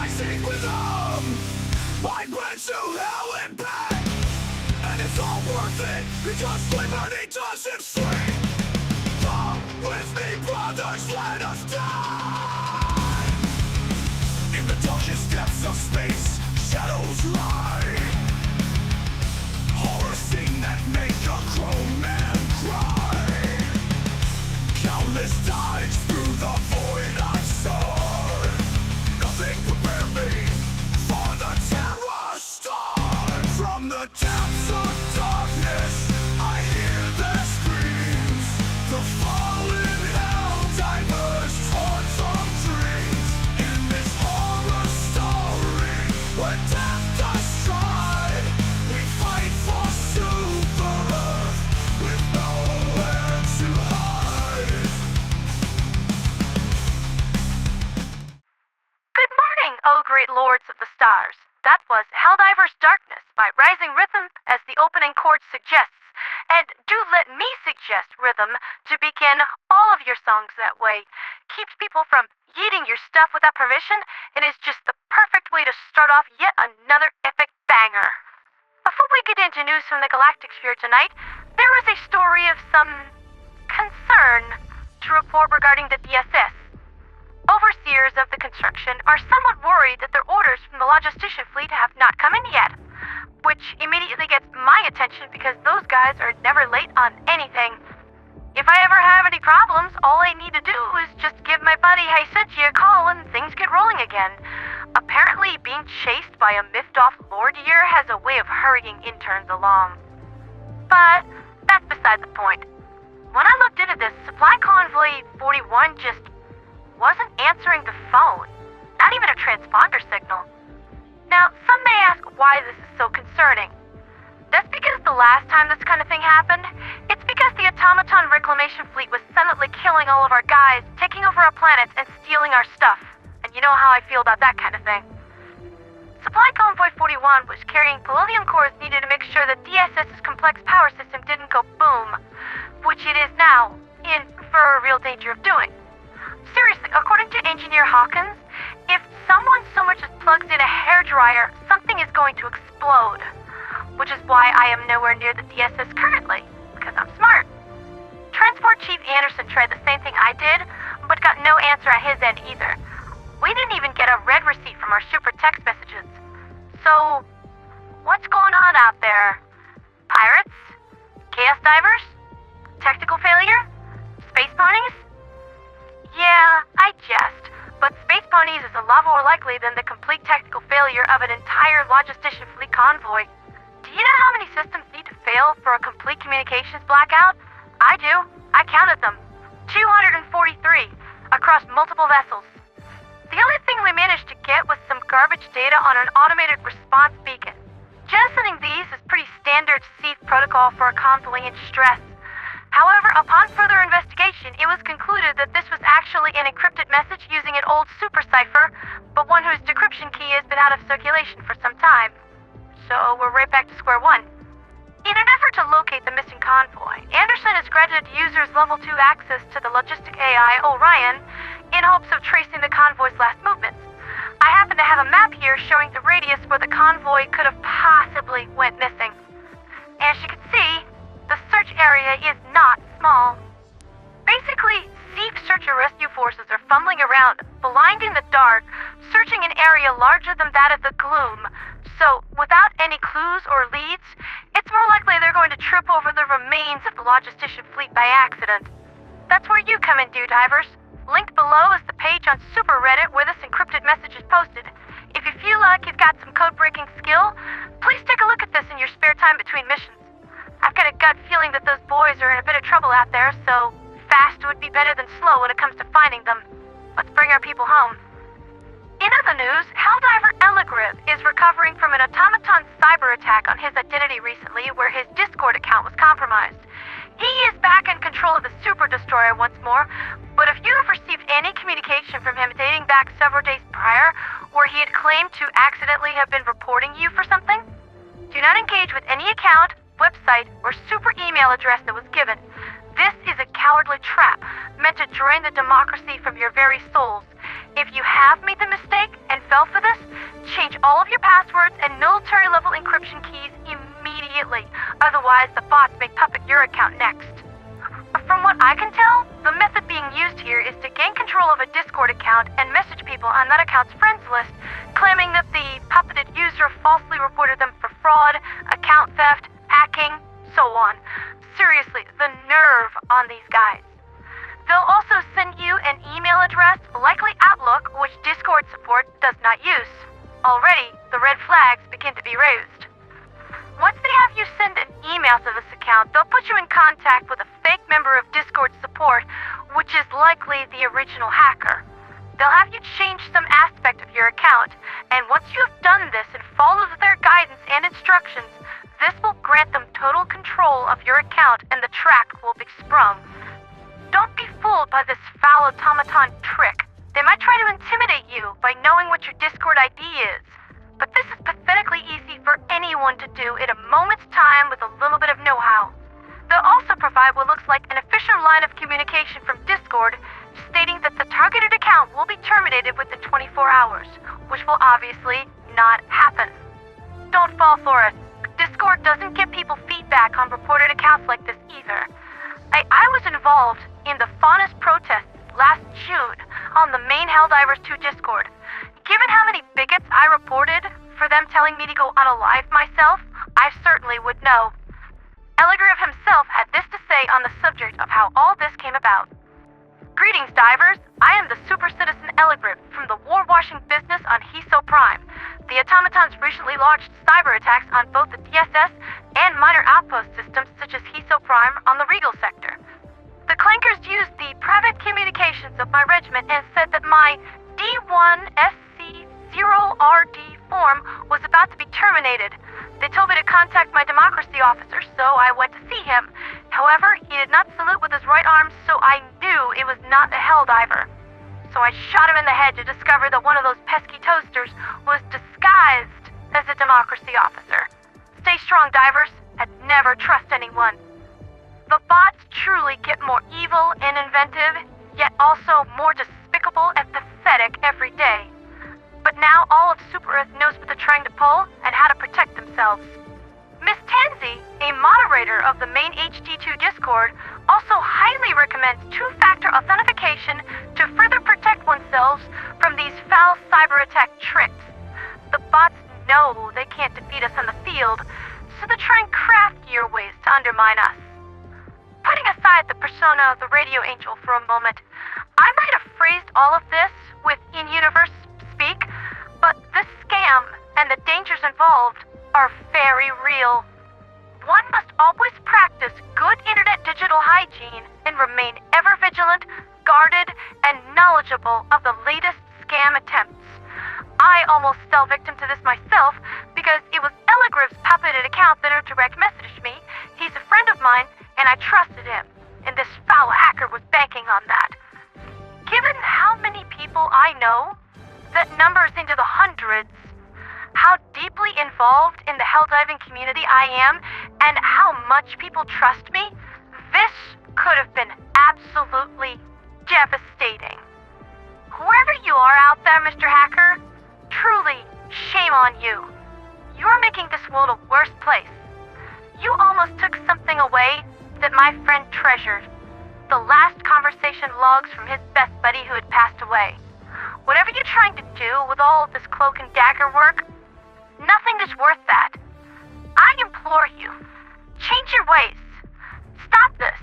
I sing with them. I went to hell and back, and it's all worth it because liberty doesn't swing. Come with me, brothers, let us die. In the darkest depths of space, shadows lie. Horror scene that make a grown man cry. Countless dives through the void I saw. Nothing prepared me for the terror start. From the depths of darkness, I hear their screams. The fallen hell divers torn from dreams. In this horror story, where death does stride, we fight for super Earth with nowhere to hide. Good morning, O great lords of the stars. That was Helldiver's Darkness by Rising Rhythm, as the opening chord suggests. And do let me suggest rhythm to begin all of your songs that way. Keeps people from yeeting your stuff without permission and is just the perfect way to start off yet another epic banger. Before we get into news from the Galactic Sphere tonight, there is a story of some concern to report regarding the DSS. Overseers of the construction are somewhat worried that their orders from the logistician fleet have not come in yet, which immediately gets my attention because those guys are never late on anything. If I ever have any problems, all I need to do is just give my buddy Haisuchi a call and things get rolling again. Apparently, being chased by a miffed-off Lord here has a way of hurrying interns along. But that's beside the point. When I looked into this, Supply Convoy 41 just wasn't answering the phone. Not even a transponder signal. Now, some may ask why this is so concerning. That's because the last time this kind of thing happened, it's because the Automaton Reclamation Fleet was silently killing all of our guys, taking over our planets, and stealing our stuff. And you know how I feel about that kind of thing. Supply Convoy 41 was carrying polonium cores needed to make sure that DSS's complex power system didn't go boom, which it is now in for real danger of doing. Seriously, according to Engineer Hawkins, if someone so much as plugs in a hairdryer, something is going to explode. Which is why I am nowhere near the DSS currently, because I'm smart. Transport Chief Anderson tried the same thing I did, but got no answer at his end either. We didn't even get a red receipt from our super text messages. So, what's going on out there? Pirates? Chaos divers? Technical failure? Space ponies? Yeah, I jest, but Space Ponies is a lot more likely than the complete technical failure of an entire logistician fleet convoy. Do you know how many systems need to fail for a complete communications blackout? I do. I counted them. 243, across multiple vessels. The only thing we managed to get was some garbage data on an automated response beacon. Jettisoning these is pretty standard SEAF protocol for a convoy in stress. However, upon further investigation, it was concluded that this was actually an encrypted message using an old super cipher, but one whose decryption key has been out of circulation for some time. So we're right back to square one. In an effort to locate the missing convoy, Anderson has granted users level 2 access to the logistic AI Orion in hopes of tracing the convoy's last movements. I happen to have a map here showing the radius where the convoy could have possibly went missing. As you can see, the search area is not small. Basically, SEAF search and rescue forces are fumbling around, blind in the dark, searching an area larger than that of the gloom. So, without any clues or leads, it's more likely they're going to trip over the remains of the logistician fleet by accident. That's where you come in, divers. Linked below is the page on Super Reddit where this encrypted message is posted. If you feel like you've got some code-breaking skill, please take a look at this in your spare time between missions. I've got a gut feeling that those boys are in a bit of trouble out there, so fast would be better than slow when it comes to finding them. Let's bring our people home. In other news, Helldiver Eligriv is recovering from an Automaton Cyberattack on his identity recently where his Discord account was compromised. He is back in control of the Super Destroyer once more, but if you have received any communication from him dating back several days prior, where he had claimed to accidentally have been reporting you for something, do not engage with any account, website, or super email address that was given. This is a cowardly trap meant to drain the democracy from your very souls. If you have made the mistake and felt fell for this, change all of your passwords and military-level encryption keys immediately. Otherwise, the bots may puppet your account next. From what I can tell, the method being used here is to gain control of a Discord account and message people on that account's friends list, claiming that the puppeted user falsely reported them for fraud, account theft, hacking, so on. Seriously, the nerve on these guys. They'll also send you an email address, likely Outlook, which Discord support does not use. Already, the red flags begin to be raised. Once they have you send an email to this account, they'll put you in contact with a fake member of Discord support, which is likely the original hacker. They'll have you change some aspect of your account, and once you have done this and followed their guidance and instructions, this will grant them total control of your account and the track will be sprung. Don't be fooled by this foul automaton trick. They might try to intimidate you by knowing what your Discord ID is. But this is pathetically easy for anyone to do in a moment's time with a little bit of know-how. They'll also provide what looks like an official line of communication from Discord stating that the targeted account will be terminated within 24 hours, which will obviously not happen. Don't fall for it. Discord doesn't give people feedback on reported accounts like this either. I was involved in the PONIES protests last June on the main Helldivers 2 Discord. Given how many bigots I reported for them telling me to go unalive myself, I certainly would know. Elegriv himself had this to say on the subject of how all this came about. Greetings, divers. I am the super citizen Elegriv from the war-washing business on Hiso Prime. The automatons recently launched cyber attacks on both the DSS and minor outpost systems such as Hiso Prime on the Regal sector. The clankers used the private communications of my regiment and said that my D1SC0RD form was about to be terminated. They told me to contact my democracy officer, so I went to see him. However, he did not salute with his right arm, so I knew it was not a Helldiver. So I shot him in the head to discover that one of those pesky toasters was disguised as a democracy officer. Stay strong, divers, and never trust anyone. The bots truly get more evil and inventive, yet also more despicable and pathetic every day. But now all of Super Earth knows what they're trying to pull and how to protect themselves. Miss Tansy, a moderator of the main HD2 Discord, also highly recommends two-factor authentication to further protect oneself from these foul cyber attack tricks. The bots know they can't defeat us on the field, so they try and craft gear ways to undermine us. Putting aside the persona of the radio angel for a moment, I might have phrased all of this with in-universe speak, but this scam and the dangers involved are very real. One must always practice good internet digital hygiene and remain ever vigilant, guarded, and knowledgeable of the latest scam attempts. I almost fell victim to this myself because it was Elegriv's puppeted account that direct messaged me. He's a friend of mine, and I trusted him, and this foul hacker was banking on that. Given how many people I know, that numbers into the hundreds, how deeply involved in the helldiving community I am, and how much people trust me, this could have been absolutely devastating. Whoever you are out there, Mr. Hacker, truly, shame on you. You're making this world a worse place. You almost took something away that my friend treasured. The last conversation logs from his best buddy who had passed away. Whatever you're trying to do with all of this cloak and dagger work, nothing is worth that. I implore you, change your ways. Stop this.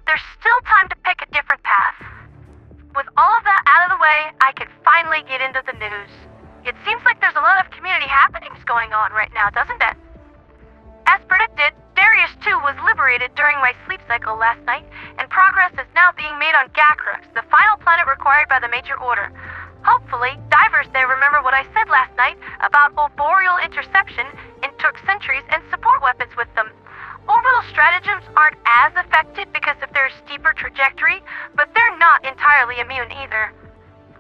There's still time to pick a different path. With all of that out of the way, I can finally get into the news. It seems like there's a lot of community happenings going on right now, doesn't it? As predicted, Darius 2 was liberated during my sleep cycle last night, and progress is now being made on Gacrux, the final planet required by the Major Order. Hopefully, divers there remember what I said last night about arboreal interception and took sentries and support weapons with them. Orbital stratagems aren't as affected because of their steeper trajectory, but they're not entirely immune either.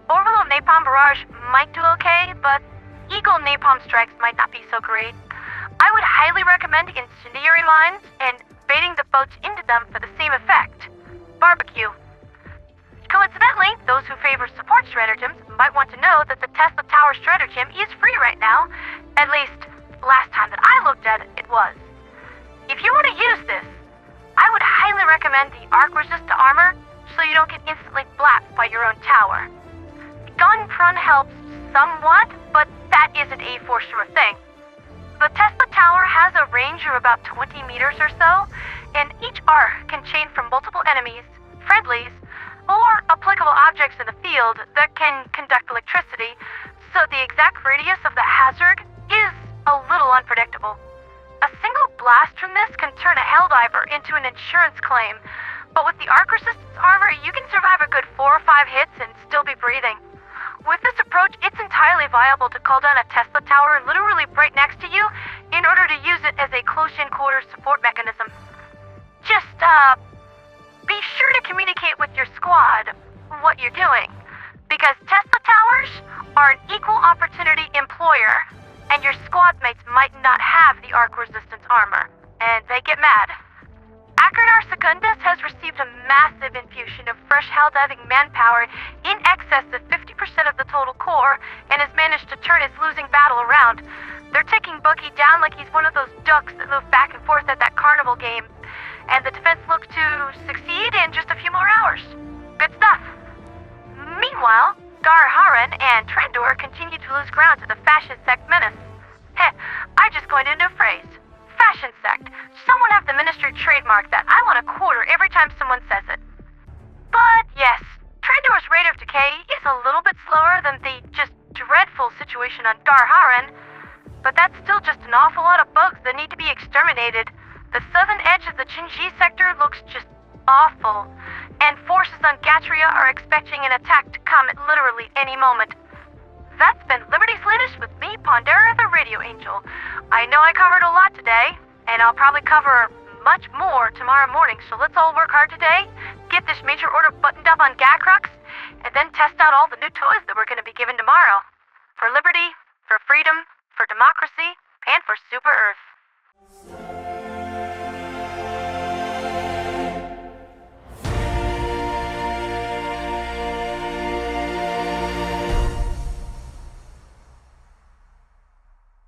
Orbital napalm barrage might do okay, but Eagle napalm strikes might not be so great. I would highly recommend incendiary lines and baiting the boats into them for the same effect. Barbecue. Coincidentally, those who favor support stratagems might want to know that the Tesla Tower strategy stratagem is free right now. At least, last time that I looked at it, it was. If you want to use this, I would highly recommend the arc-resist armor so you don't get instantly blasted by your own tower. Gun prun helps somewhat, but that isn't a for sure thing. The Tesla Tower has a range of about 20 meters or so, and each arc can chain from multiple enemies, friendlies, or applicable objects in the field that can conduct electricity, so the exact radius of the hazard is a little unpredictable. A single blast from this can turn a Helldiver into an insurance claim, but with the arc resistance armor, you can survive a good 4 or 5 hits and still be breathing. With this approach, it's entirely viable to call down a Tesla tower literally right next to you in order to use it as a close-in quarters support mechanism. Just, be sure to communicate with your squad what you're doing, because Tesla towers are an equal opportunity employer, and your squad mates might not have the arc resistance armor, and they get mad. Achernar Secundus has received a massive infusion of fresh Helldiving manpower in excess of 50% of the total core, and has managed to turn his losing battle around. They're taking Buggy down like he's one of those ducks that move back and forth at that carnival game, and the defense looks to succeed in just a few more hours. Good stuff. Meanwhile, Haren and Trandor continue to lose ground to the fashion sect menace. Heh, I just coined a new phrase. Fashion sect. Someone have the ministry trademark that. I want a quarter every time someone says it. But yes, Trandor's rate of decay is a little bit slower than the just dreadful situation on Haren, but that's still just an awful lot of bugs that need to be exterminated. The southern edge of the Chinji sector looks just awful, and forces on Gatria are expecting an attack to come at literally any moment. That's been Liberty's Latest with me, Pondera the Radio Angel. I know I covered a lot today, and I'll probably cover much more tomorrow morning, so let's all work hard today, get this major order buttoned up on Gacrux, and then test out all the new toys that we're going to be given tomorrow. For liberty, for freedom, for democracy, and for Super Earth.